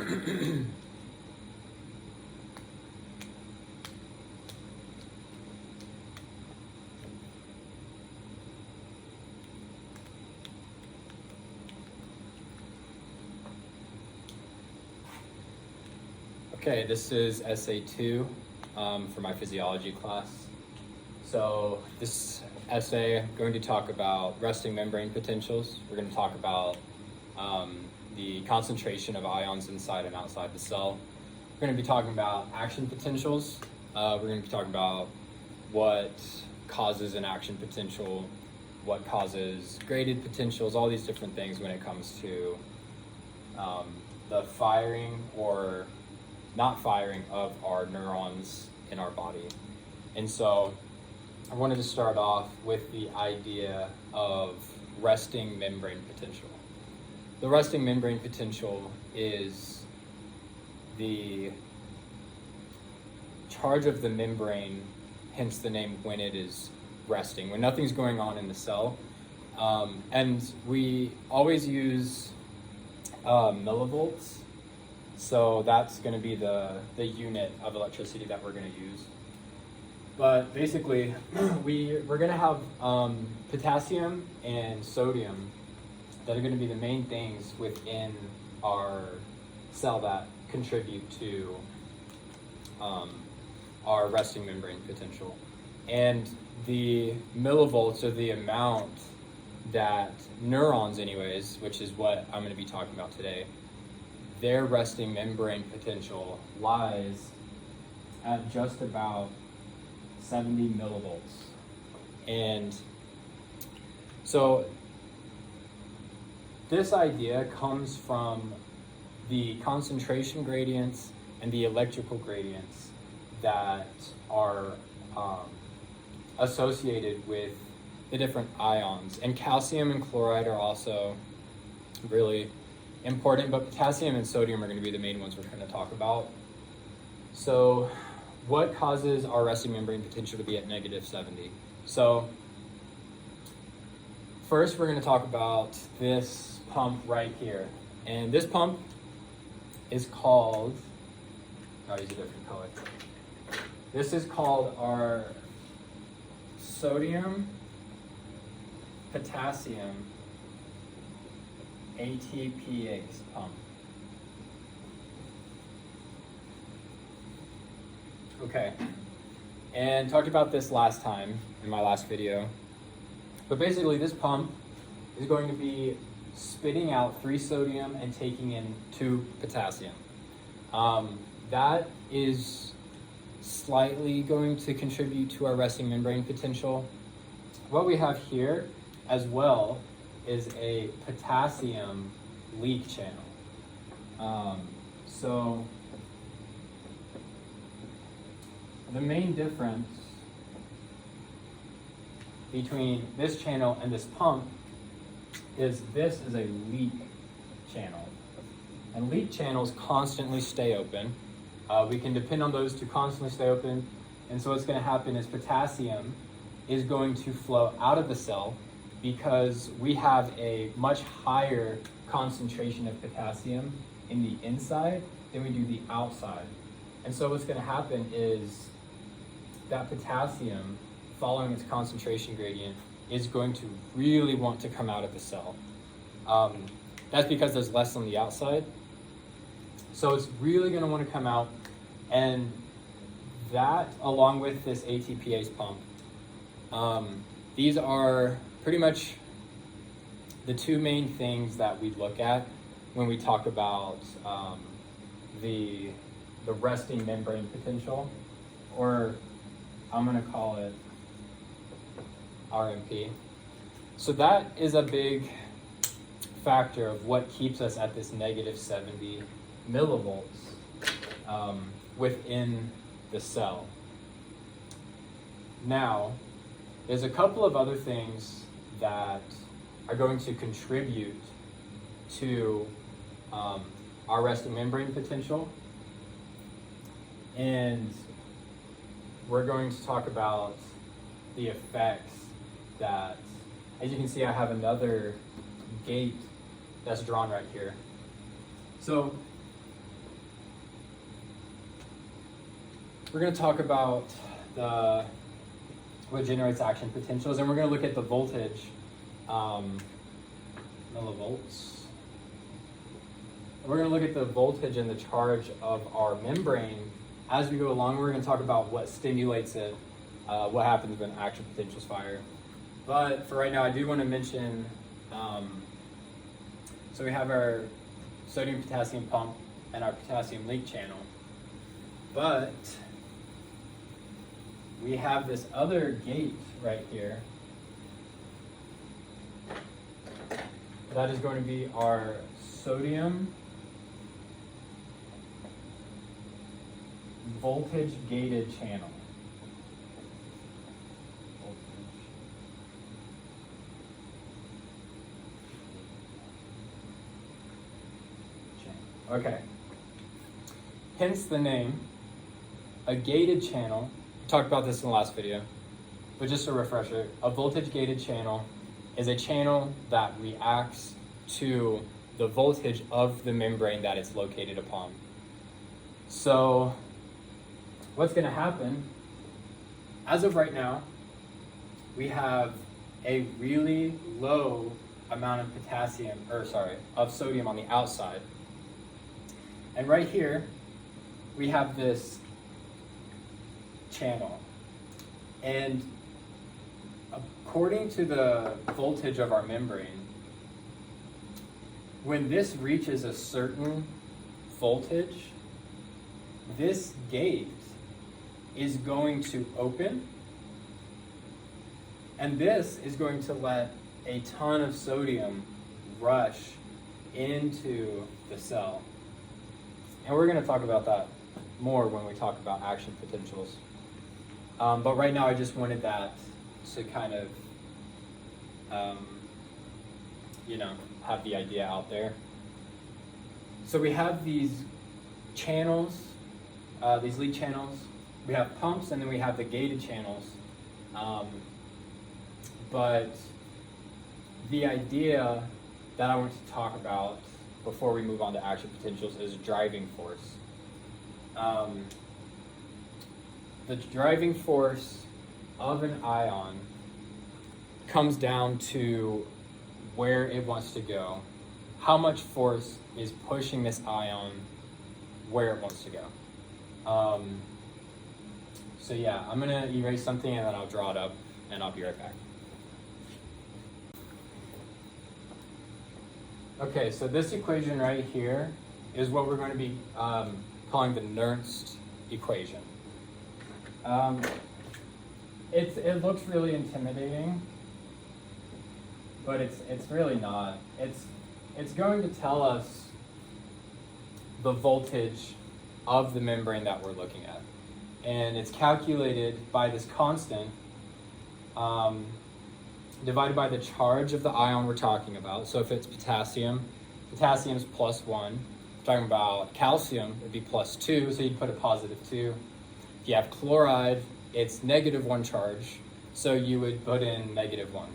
Okay, this is essay 2 for my physiology class. So this essay, I'm going to talk about resting membrane potentials. We're going to talk about the concentration of ions inside and outside the cell. We're going to be talking about action potentials. We're going to be talking about what causes an action potential, what causes graded potentials, all these different things when it comes to the firing or not firing of our neurons in our body. And so I wanted to start off with the idea of resting membrane potential. The resting membrane potential is the charge of the membrane, hence the name, when it is resting, when nothing's going on in the cell. And we always use millivolts. So that's going to be the unit of electricity that we're going to use. But basically, we're going to have potassium and sodium that are going to be the main things within our cell that contribute to our resting membrane potential. And the millivolts are the amount that neurons anyways, which is what I'm going to be talking about today, their resting membrane potential lies at just about 70 millivolts. And so this idea comes from the concentration gradients and the electrical gradients that are associated with the different ions. And calcium and chloride are also really important, but potassium and sodium are going to be the main ones we're going to talk about. So what causes our resting membrane potential to be at -70? So first we're going to talk about this pump right here. And this pump is called, I'll use a different color. This is called our sodium potassium ATPase pump. Okay, and talked about this last time in my last video, but basically this pump is going to be spitting out 3 sodium and taking in 2 potassium. That is slightly going to contribute to our resting membrane potential. What we have here as well is a potassium leak channel. So the main difference between this channel and this pump is this is a leak channel. And leak channels constantly stay open. We can depend on those to constantly stay open. And so what's going to happen is potassium is going to flow out of the cell because we have a much higher concentration of potassium in the inside than we do the outside. And so what's going to happen is that potassium, following its concentration gradient, is going to really want to come out of the cell. That's because there's less on the outside. So it's really going to want to come out, and that, along with this ATPase pump, these are pretty much the 2 main things that we look at when we talk about the resting membrane potential, or I'm going to call it RMP. So that is a big factor of what keeps us at this -70 millivolts within the cell. Now, there's a couple of other things that are going to contribute to our resting membrane potential. And we're going to talk about the effects that, as you can see, I have another gate that's drawn right here. So we're going to talk about what generates action potentials, and we're going to look at the voltage, millivolts. We're going to look at the voltage and the charge of our membrane as we go along. We're going to talk about what stimulates it, what happens when action potentials fire. But for right now, I do want to mention, so we have our sodium potassium pump and our potassium leak channel, but we have this other gate right here that is going to be our sodium voltage gated channel. Okay. Hence the name. A gated channel. We talked about this in the last video, but just a refresher, a voltage gated channel is a channel that reacts to the voltage of the membrane that it's located upon. So what's going to happen, as of right now, we have a really low amount of sodium on the outside. And right here, we have this channel. And according to the voltage of our membrane, when this reaches a certain voltage, this gate is going to open, and this is going to let a ton of sodium rush into the cell. And we're going to talk about that more when we talk about action potentials. But right now I just wanted that to kind of, have the idea out there. So we have these channels, these leak channels. We have pumps, and then we have the gated channels. But the idea that I want to talk about before we move on to action potentials is driving force. The driving force of an ion comes down to where it wants to go. How much force is pushing this ion where it wants to go. So yeah, I'm gonna erase something and then I'll draw it up and I'll be right back. Okay, so this equation right here is what we're going to be calling the Nernst equation. It looks really intimidating, but it's really not. It's going to tell us the voltage of the membrane that we're looking at, and it's calculated by this constant divided by the charge of the ion we're talking about. So if it's potassium's +1. If we're talking about calcium, it'd be +2, so you'd put a +2. If you have chloride, it's -1 charge, so you would put in -1.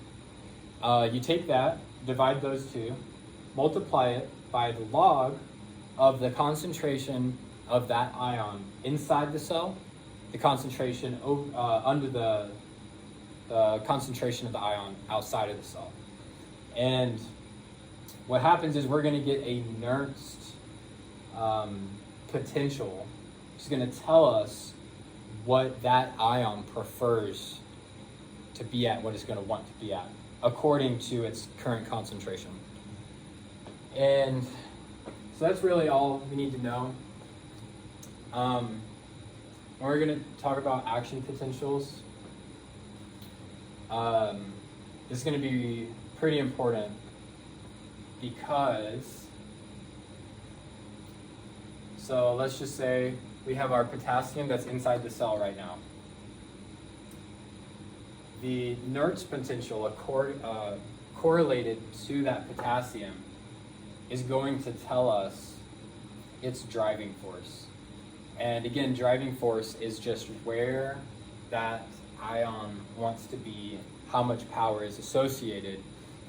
You take that, divide those two, multiply it by the log of the concentration of that ion inside the cell, the concentration under the concentration of the ion outside of the cell. And what happens is we're going to get a Nernst potential, which is going to tell us what that ion prefers to be at, what it's going to want to be at, according to its current concentration. And so that's really all we need to know. We're going to talk about action potentials. This is going to be pretty important because, so let's just say we have our potassium that's inside the cell right now. The Nernst potential correlated to that potassium is going to tell us its driving force. And again, driving force is just where that ion wants to be, how much power is associated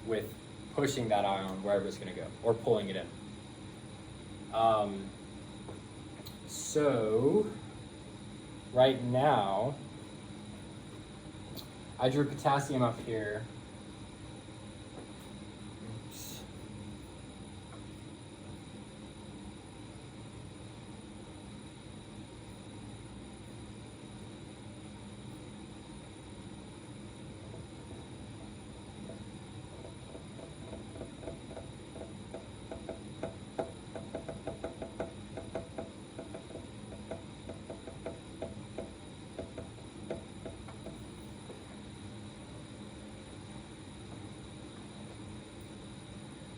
with pushing that ion wherever it's going to go, or pulling it in. So right now, I drew potassium up here. Oops.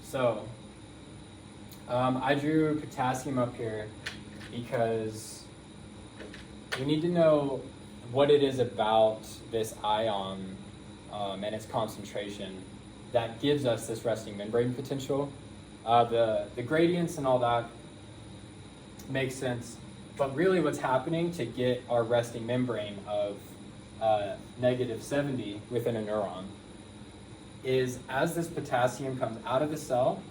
So, I drew potassium up here because we need to know what it is about this ion and its concentration that gives us this resting membrane potential. The gradients and all that makes sense, but really what's happening to get our resting membrane of -70 within a neuron is as this potassium comes out of the cell,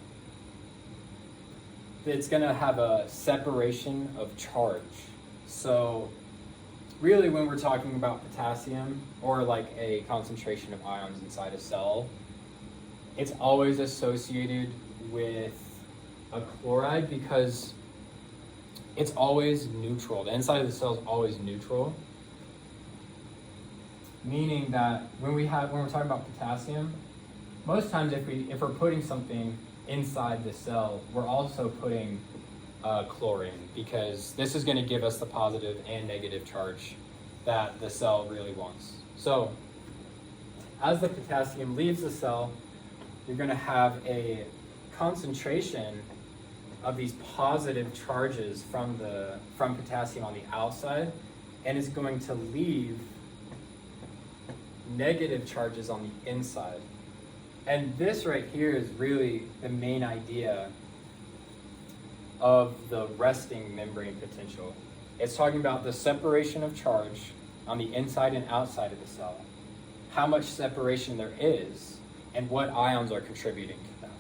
it's going to have a separation of charge. So really when we're talking about potassium or like a concentration of ions inside a cell, it's always associated with a chloride because it's always neutral. The inside of the cell is always neutral, meaning that when we're talking about potassium, most times if we're putting something inside the cell, we're also putting chlorine because this is going to give us the positive and negative charge that the cell really wants. So as the potassium leaves the cell, you're going to have a concentration of these positive charges from potassium on the outside, and it's going to leave negative charges on the inside. And this right here is really the main idea of the resting membrane potential. It's talking about the separation of charge on the inside and outside of the cell, how much separation there is, and what ions are contributing to that.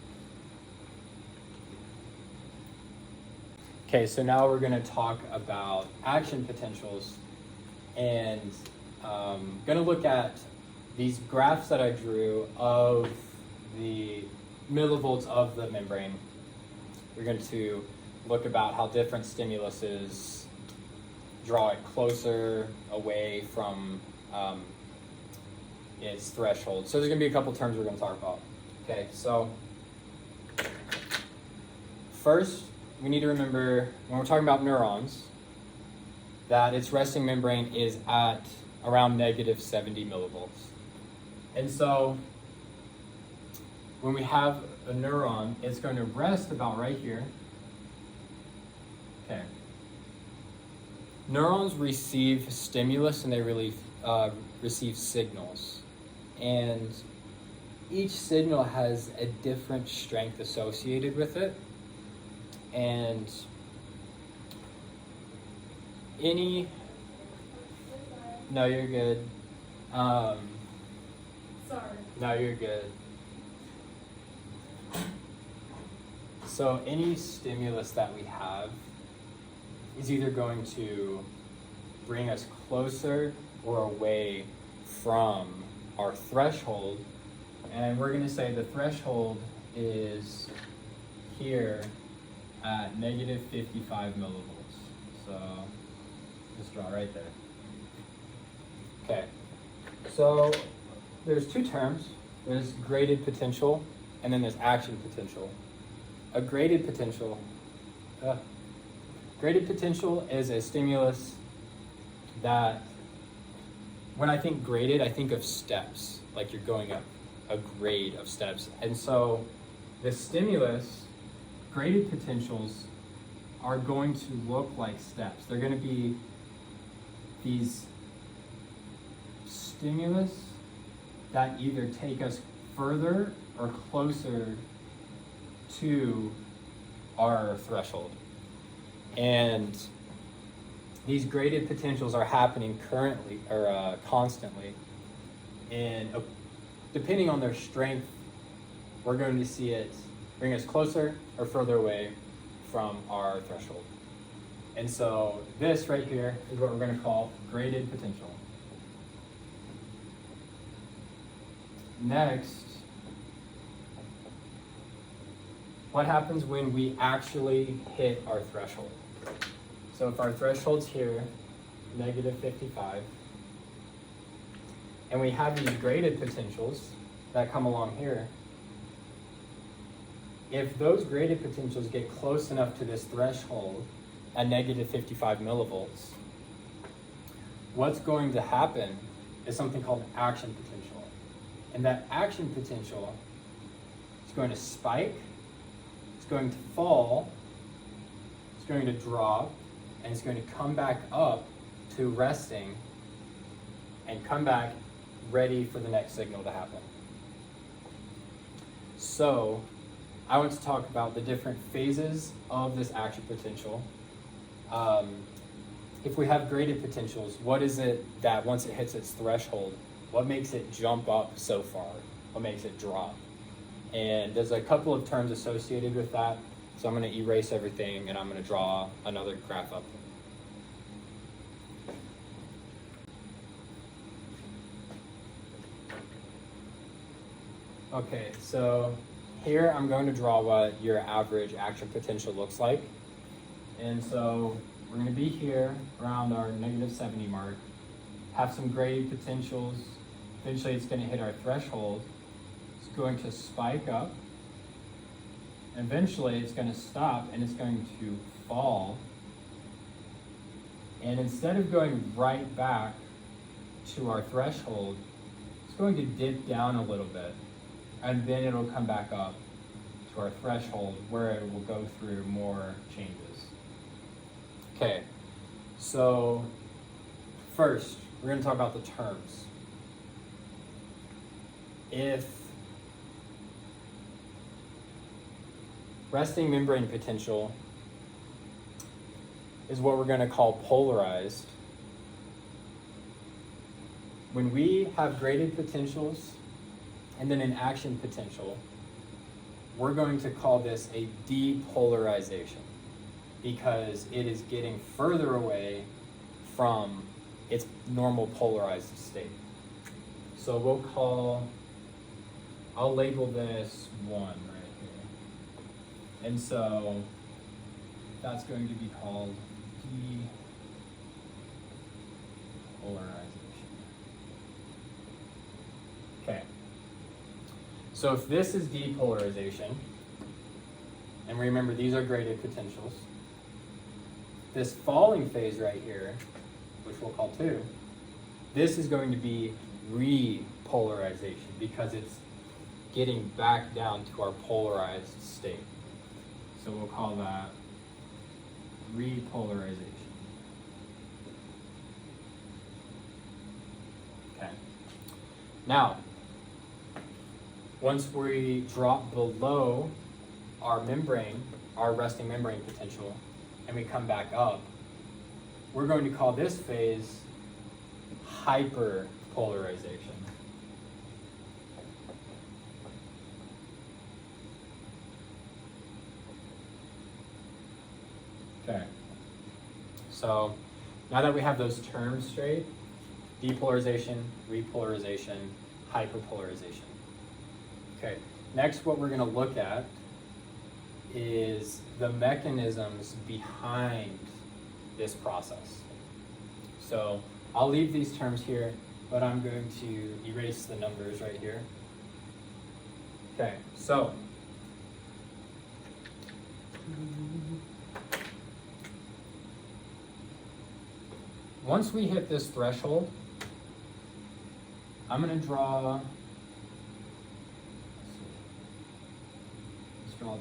Okay, so now we're going to talk about action potentials, and going to look at these graphs that I drew of the millivolts of the membrane. We're going to look about how different stimuluses draw it closer away from its threshold. So there's going to be a couple terms we're going to talk about. Okay, so first we need to remember when we're talking about neurons that its resting membrane is at around -70 millivolts. And so when we have a neuron, it's going to rest about right here. Okay. Neurons receive stimulus and they really receive signals. And each signal has a different strength associated with it. And no, you're good. Sorry. No, you're good. So any stimulus that we have is either going to bring us closer or away from our threshold. And we're going to say the threshold is here at -55 millivolts. So just draw right there. Okay, so there's two terms. There's graded potential and then there's action potential. A graded potential is a stimulus that, when I think graded, I think of steps, like you're going up a grade of steps. And so the stimulus, graded potentials, are going to look like steps. They're going to be these stimulus that either take us further or closer to our threshold. And these graded potentials are happening currently or constantly. And depending on their strength, we're going to see it bring us closer or further away from our threshold. And so this right here is what we're going to call graded potential. Next, what happens when we actually hit our threshold? So if our threshold's here, negative 55, and we have these graded potentials that come along here, if those graded potentials get close enough to this threshold at negative 55 millivolts, what's going to happen is something called action potential. And that action potential is going to spike, it's going to fall, it's going to drop, and it's going to come back up to resting and come back ready for the next signal to happen. So I want to talk about the different phases of this action potential. If we have graded potentials, what is it that once it hits its threshold, what makes it jump up so far? What makes it drop? And there's a couple of terms associated with that. So I'm going to erase everything and I'm going to draw another graph up. Okay, so here I'm going to draw what your average action potential looks like. And so we're going to be here around our negative 70 mark, have some graded potentials. Eventually it's going to hit our threshold. It's going to spike up. Eventually it's going to stop and it's going to fall. And instead of going right back to our threshold, it's going to dip down a little bit. And then it'll come back up to our threshold where it will go through more changes. Okay, so first, we're going to talk about the terms. If resting membrane potential is what we're going to call polarized, when we have graded potentials and then an action potential, we're going to call this a depolarization because it is getting further away from its normal polarized state. So I'll label this 1 right here. And so that's going to be called depolarization. Okay. So if this is depolarization, and remember these are graded potentials, this falling phase right here, which we'll call 2, this is going to be repolarization because it's getting back down to our polarized state. So we'll call that repolarization. Okay. Now, once we drop below our membrane, our resting membrane potential, and we come back up, we're going to call this phase hyperpolarization. Okay, so now that we have those terms straight, depolarization, repolarization, hyperpolarization. Okay, next what we're going to look at is the mechanisms behind this process. So I'll leave these terms here, but I'm going to erase the numbers right here. Okay, so once we hit this threshold, I'm going to draw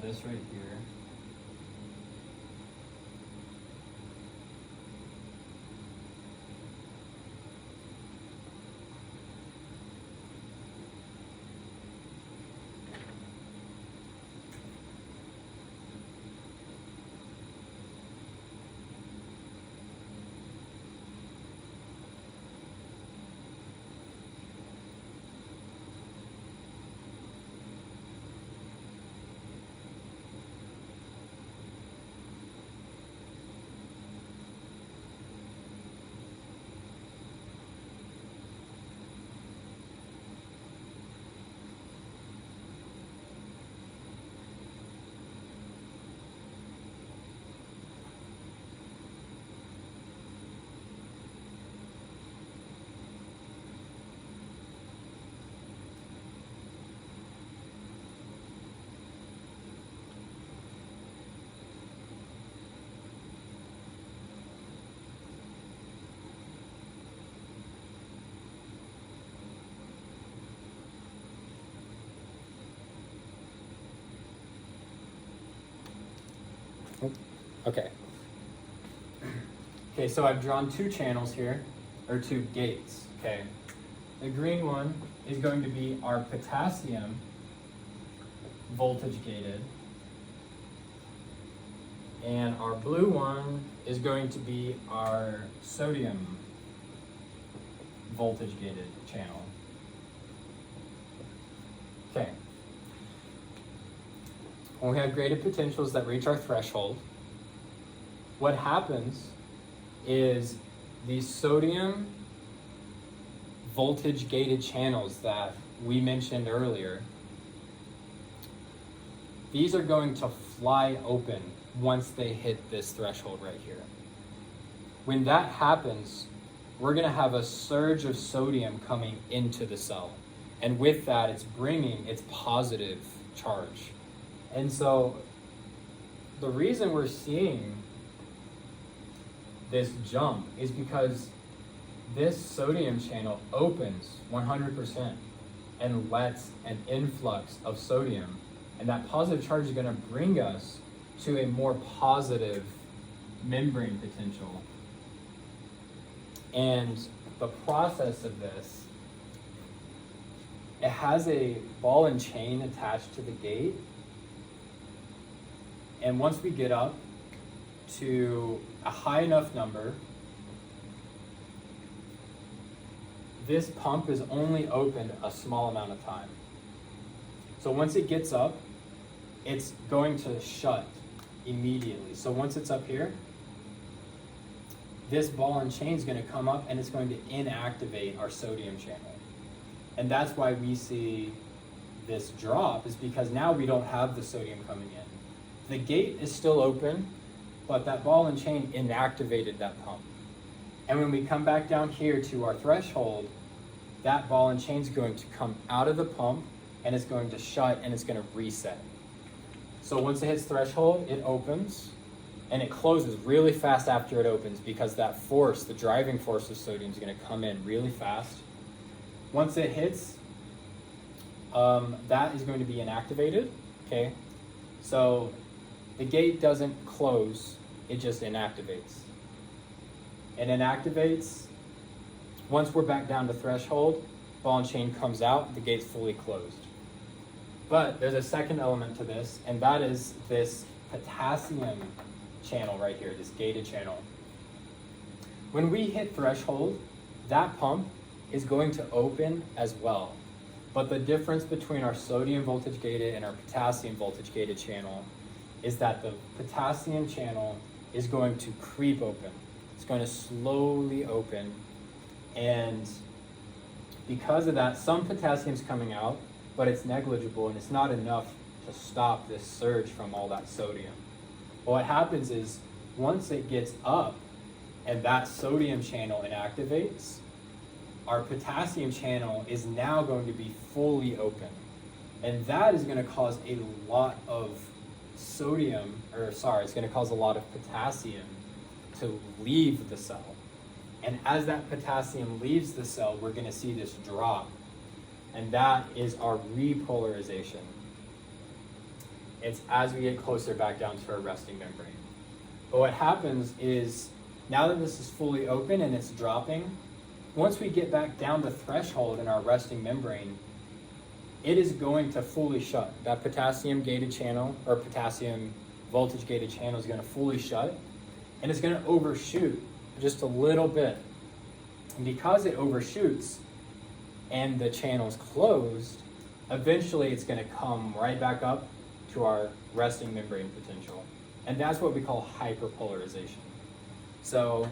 this right here. Okay. Okay, so I've drawn two channels here, or two gates, okay? The green one is going to be our potassium voltage gated, and our blue one is going to be our sodium voltage gated channel. Okay. When we have graded potentials that reach our threshold, what happens is these sodium voltage gated channels that we mentioned earlier, these are going to fly open once they hit this threshold right here. When that happens, we're going to have a surge of sodium coming into the cell. And with that, it's bringing its positive charge. And so the reason we're seeing this jump is because this sodium channel opens 100% and lets an influx of sodium. And that positive charge is going to bring us to a more positive membrane potential. And the process of this, it has a ball and chain attached to the gate. And once we get up to a high enough number, this pump is only opened a small amount of time. So once it gets up, it's going to shut immediately. So once it's up here, this ball and chain is going to come up and it's going to inactivate our sodium channel. And that's why we see this drop, is because now we don't have the sodium coming in. The gate is still open, but that ball and chain inactivated that pump. And when we come back down here to our threshold, that ball and chain is going to come out of the pump and it's going to shut and it's going to reset. So once it hits threshold, it opens and it closes really fast after it opens, because that force, the driving force of sodium, is going to come in really fast. Once it hits, that is going to be inactivated, okay? So the gate doesn't close, it just inactivates. It inactivates. Once we're back down to threshold, ball and chain comes out, the gate's fully closed. But there's a second element to this, and that is this potassium channel right here, this gated channel. When we hit threshold, that pump is going to open as well. But the difference between our sodium voltage gated and our potassium voltage gated channel is that the potassium channel is going to creep open. It's going to slowly open. And because of that, some potassium's coming out, but it's negligible and it's not enough to stop this surge from all that sodium. But what happens is, once it gets up and that sodium channel inactivates, our potassium channel is now going to be fully open. And that is going to cause a lot of it's going to cause a lot of potassium to leave the cell. And as that potassium leaves the cell, we're going to see this drop. And that is our repolarization. It's as we get closer back down to our resting membrane. But what happens is, now that this is fully open and it's dropping, once we get back down to threshold in our resting membrane, it is going to fully shut. That potassium gated channel, or potassium voltage gated channel, is going to fully shut, and it's going to overshoot just a little bit. And because it overshoots and the channel is closed, eventually it's going to come right back up to our resting membrane potential. And that's what we call hyperpolarization. So,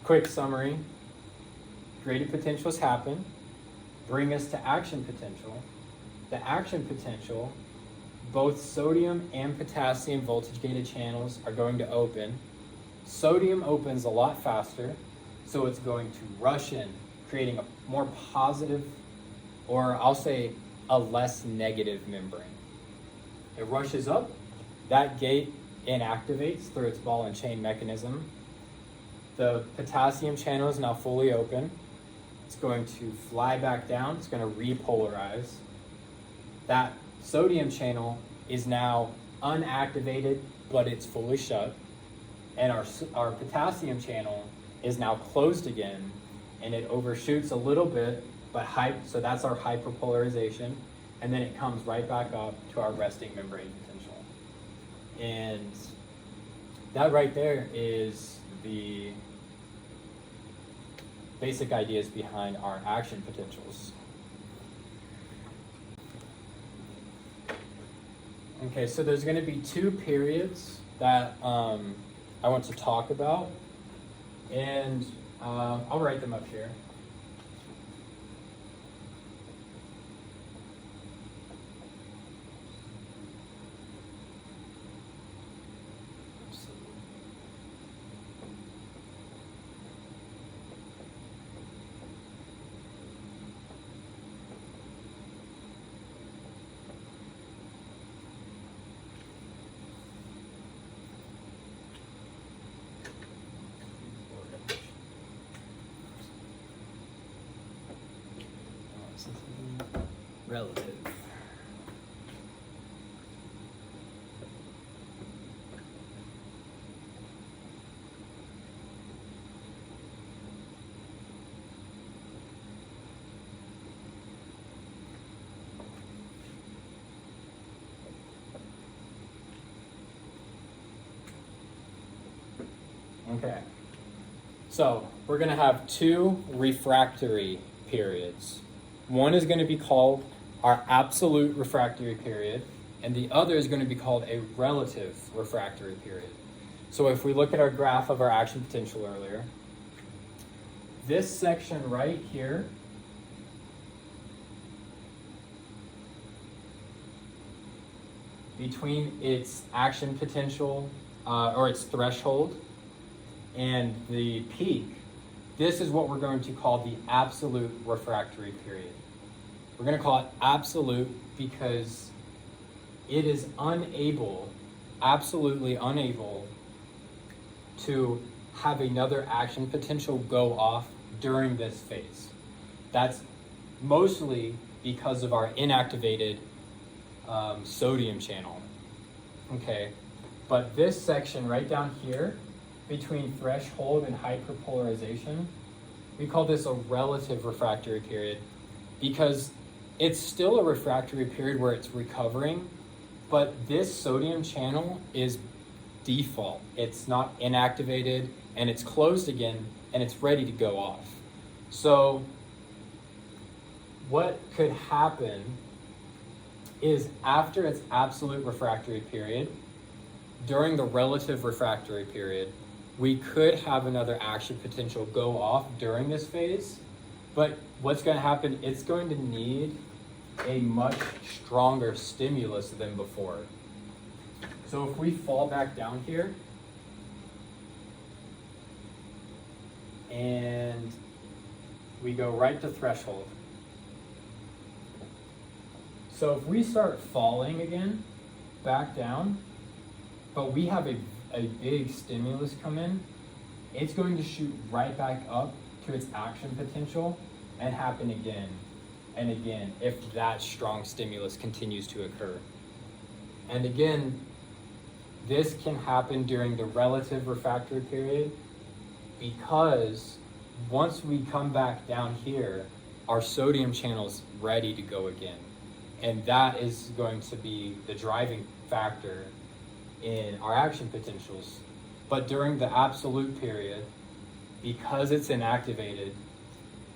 quick summary: graded potentials happen, bring us to action potential. The action potential, both sodium and potassium voltage gated channels are going to open. Sodium opens a lot faster, so it's going to rush in, creating a more positive, or I'll say a less negative membrane. It rushes up, that gate inactivates through its ball and chain mechanism. The potassium channel is now fully open. It's going to fly back down, it's going to repolarize. That sodium channel is now unactivated but it's fully shut. And our potassium channel is now closed again, and it overshoots a little bit, but so that's our hyperpolarization, and then it comes right back up to our resting membrane potential. And that right there is the basic ideas behind our action potentials. Okay, so there's going to be two periods that I want to talk about, and I'll write them up here. Relative. Okay, so we're going to have two refractory periods. One is going to be called our absolute refractory period, and the other is going to be called a relative refractory period. So if we look at our graph of our action potential earlier, this section right here between its action potential or its threshold and the peak, this is what we're going to call the absolute refractory period. We're going to call it absolute because it is absolutely unable to have another action potential go off during this phase. That's mostly because of our inactivated sodium channel. Okay, but this section right down here between threshold and hyperpolarization, we call this a relative refractory period because it's still a refractory period where it's recovering, but this sodium channel is default. It's not inactivated and it's closed again and it's ready to go off. So what could happen is after its absolute refractory period, during the relative refractory period, we could have another action potential go off during this phase, but what's going to happen, it's going to need a much stronger stimulus than before. So if we fall back down here and we go right to threshold. So if we start falling again, back down, but we have a big stimulus come in, it's going to shoot right back up to its action potential and happen again and again if that strong stimulus continues to occur. And again, this can happen during the relative refractory period because once we come back down here, our sodium channel's ready to go again. And that is going to be the driving factor in our action potentials. But during the absolute period, because it's inactivated,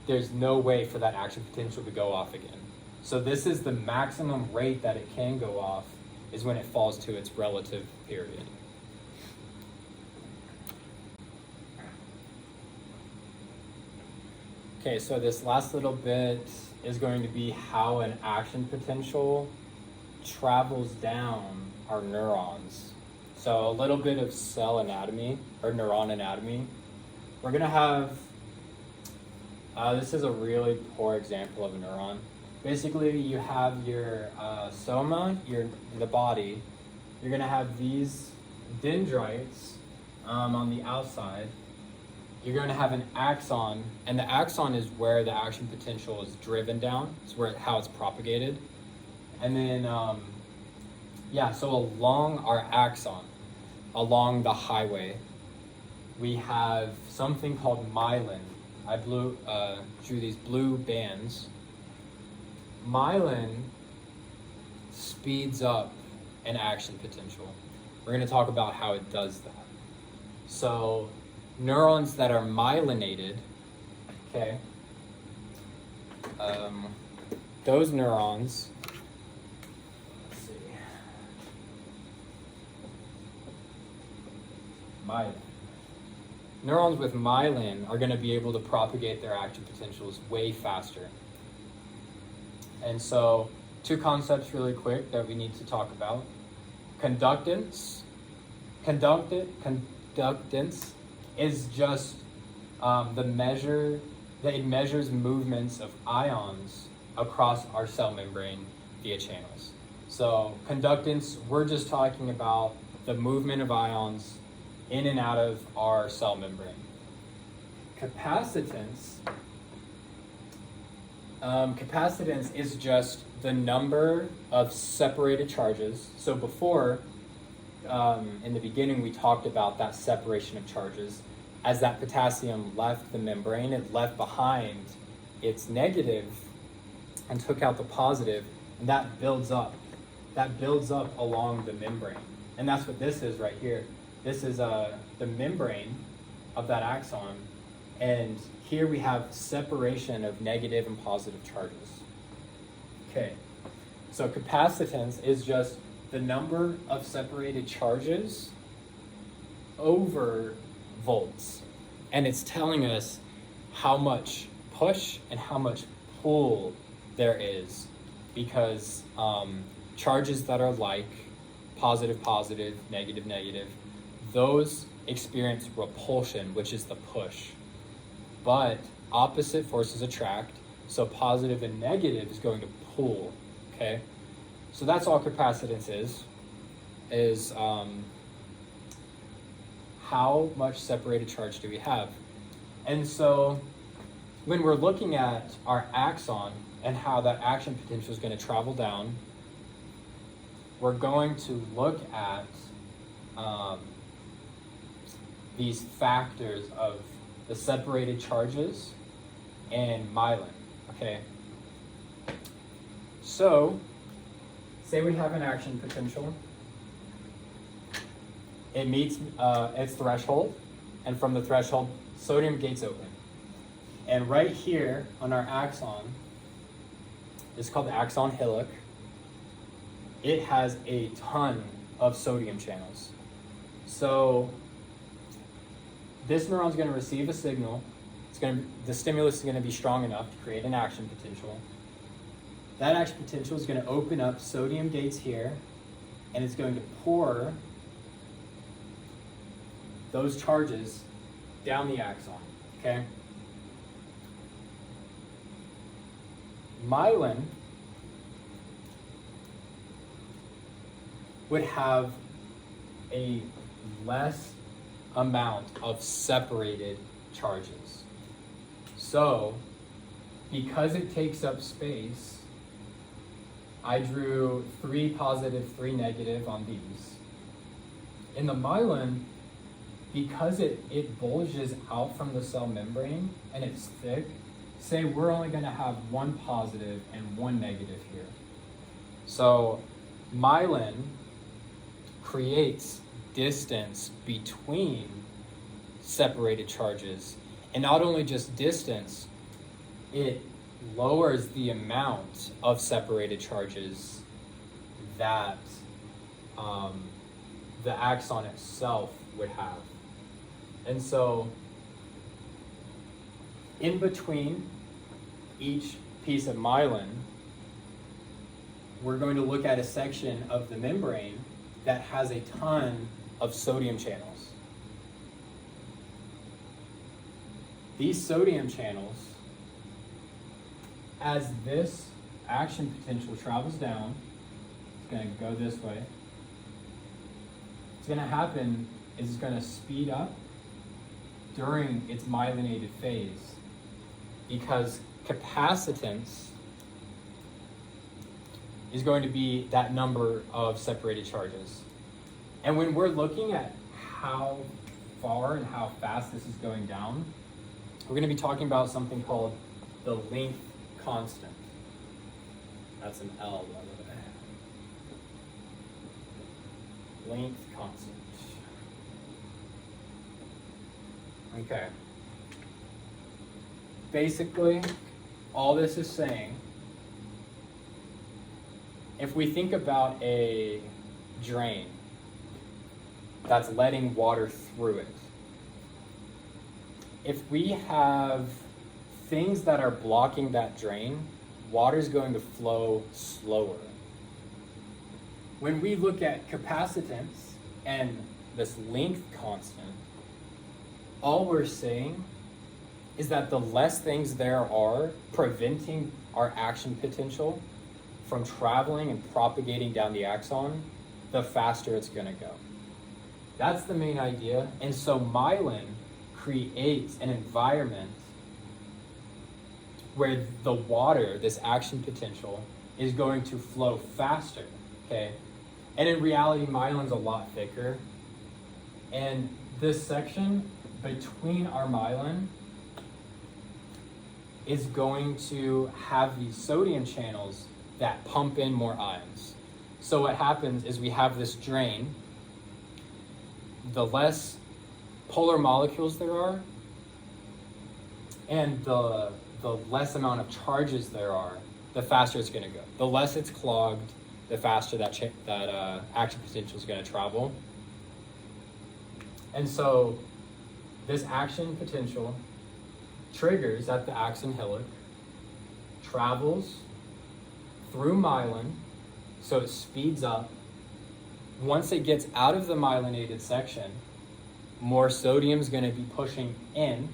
there's no way for that action potential to go off again. So this is the maximum rate that it can go off is when it falls to its relative period. Okay, so this last little bit is going to be how an action potential travels down our neurons. So a little bit of cell anatomy or neuron anatomy. We're gonna have, this is a really poor example of a neuron. Basically, you have your soma, the body. You're gonna have these dendrites on the outside. You're going to have an axon, and the axon is where the action potential is driven down. It's how it's propagated. And then, so along our axon, along the highway, we have something called myelin. I drew these blue bands. Myelin speeds up an action potential. We're going to talk about how it does that. So neurons that are myelinated, okay, those neurons, let's see, myelin. Neurons with myelin are going to be able to propagate their action potentials way faster. And so, two concepts really quick that we need to talk about. Conductance. Conductance is just the measure that it measures movements of ions across our cell membrane via channels. So conductance, we're just talking about the movement of ions in and out of our cell membrane. Capacitance. Capacitance is just the number of separated charges. So before, in the beginning, we talked about that separation of charges. As that potassium left the membrane, it left behind its negative and took out the positive, and that builds up. That builds up along the membrane. And that's what this is right here. This is the membrane of that axon. And here we have separation of negative and positive charges. Okay, so capacitance is just the number of separated charges over volts. And it's telling us how much push and how much pull there is, because charges that are like positive, positive, negative, negative, those experience repulsion, which is the push. But opposite forces attract, so positive and negative is going to pull, okay? So that's all capacitance is how much separated charge do we have? And so when we're looking at our axon and how that action potential is going to travel down, we're going to look at these factors of the separated charges and myelin, okay? So, say we have an action potential. It meets its threshold, and from the threshold, sodium gates open. And right here on our axon, it's called the axon hillock. It has a ton of sodium channels. So this neuron is going to receive a signal. The stimulus is going to be strong enough to create an action potential. That action potential is going to open up sodium gates here, and it's going to pour those charges down the axon, okay? Myelin would have a less amount of separated charges. So, because it takes up space, I drew 3 positive, 3 negative on these. In the myelin, because it bulges out from the cell membrane and it's thick, say we're only going to have 1 positive and 1 negative here. So myelin creates distance between separated charges. And not only just distance, it lowers the amount of separated charges that the axon itself would have. And so in between each piece of myelin, we're going to look at a section of the membrane that has a ton of sodium channels. These sodium channels, as this action potential travels down, it's going to go this way. What's going to happen is it's going to speed up during its myelinated phase, because capacitance is going to be that number of separated charges. And when we're looking at how far and how fast this is going down, we're going to be talking about something called the length constant. That's an L, by the way. Length constant. Okay. Basically, all this is saying, if we think about a drain that's letting water through it, if we have things that are blocking that drain, water is going to flow slower. When we look at capacitance and this length constant, all we're saying is that the less things there are preventing our action potential from traveling and propagating down the axon, the faster it's going to go. That's the main idea. And so myelin creates an environment where the water, this action potential, is going to flow faster, okay? And in reality, myelin's a lot thicker. And this section between our myelin is going to have these sodium channels that pump in more ions. So what happens is we have this drain. The less polar molecules there are, and the less amount of charges there are, the faster it's going to go. The less it's clogged, the faster that action potential is going to travel. And so this action potential triggers at the axon hillock, travels through myelin, so it speeds up. Once it gets out of the myelinated section, more sodium is going to be pushing in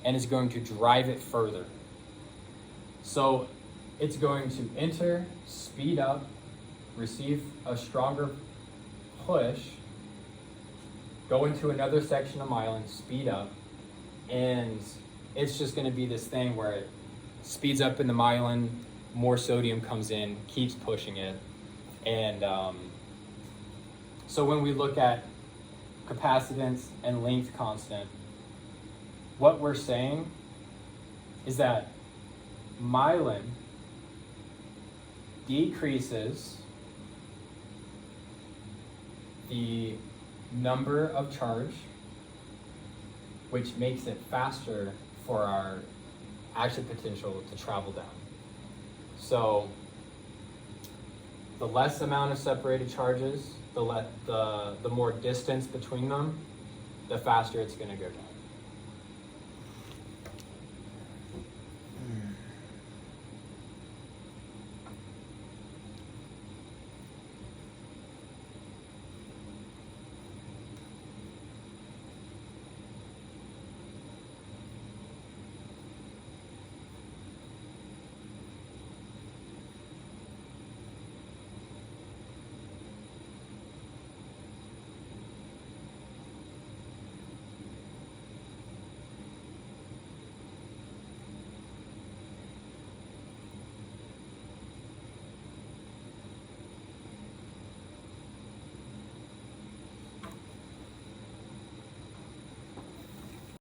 and is going to drive it further. So it's going to enter, speed up, receive a stronger push, go into another section of myelin, speed up, and it's just going to be this thing where it speeds up in the myelin, more sodium comes in, keeps pushing it. And so when we look at capacitance and length constant, what we're saying is that myelin decreases the number of charge, which makes it faster for our action potential to travel down. So the less amount of separated charges, the more distance between them, the faster it's going to go down.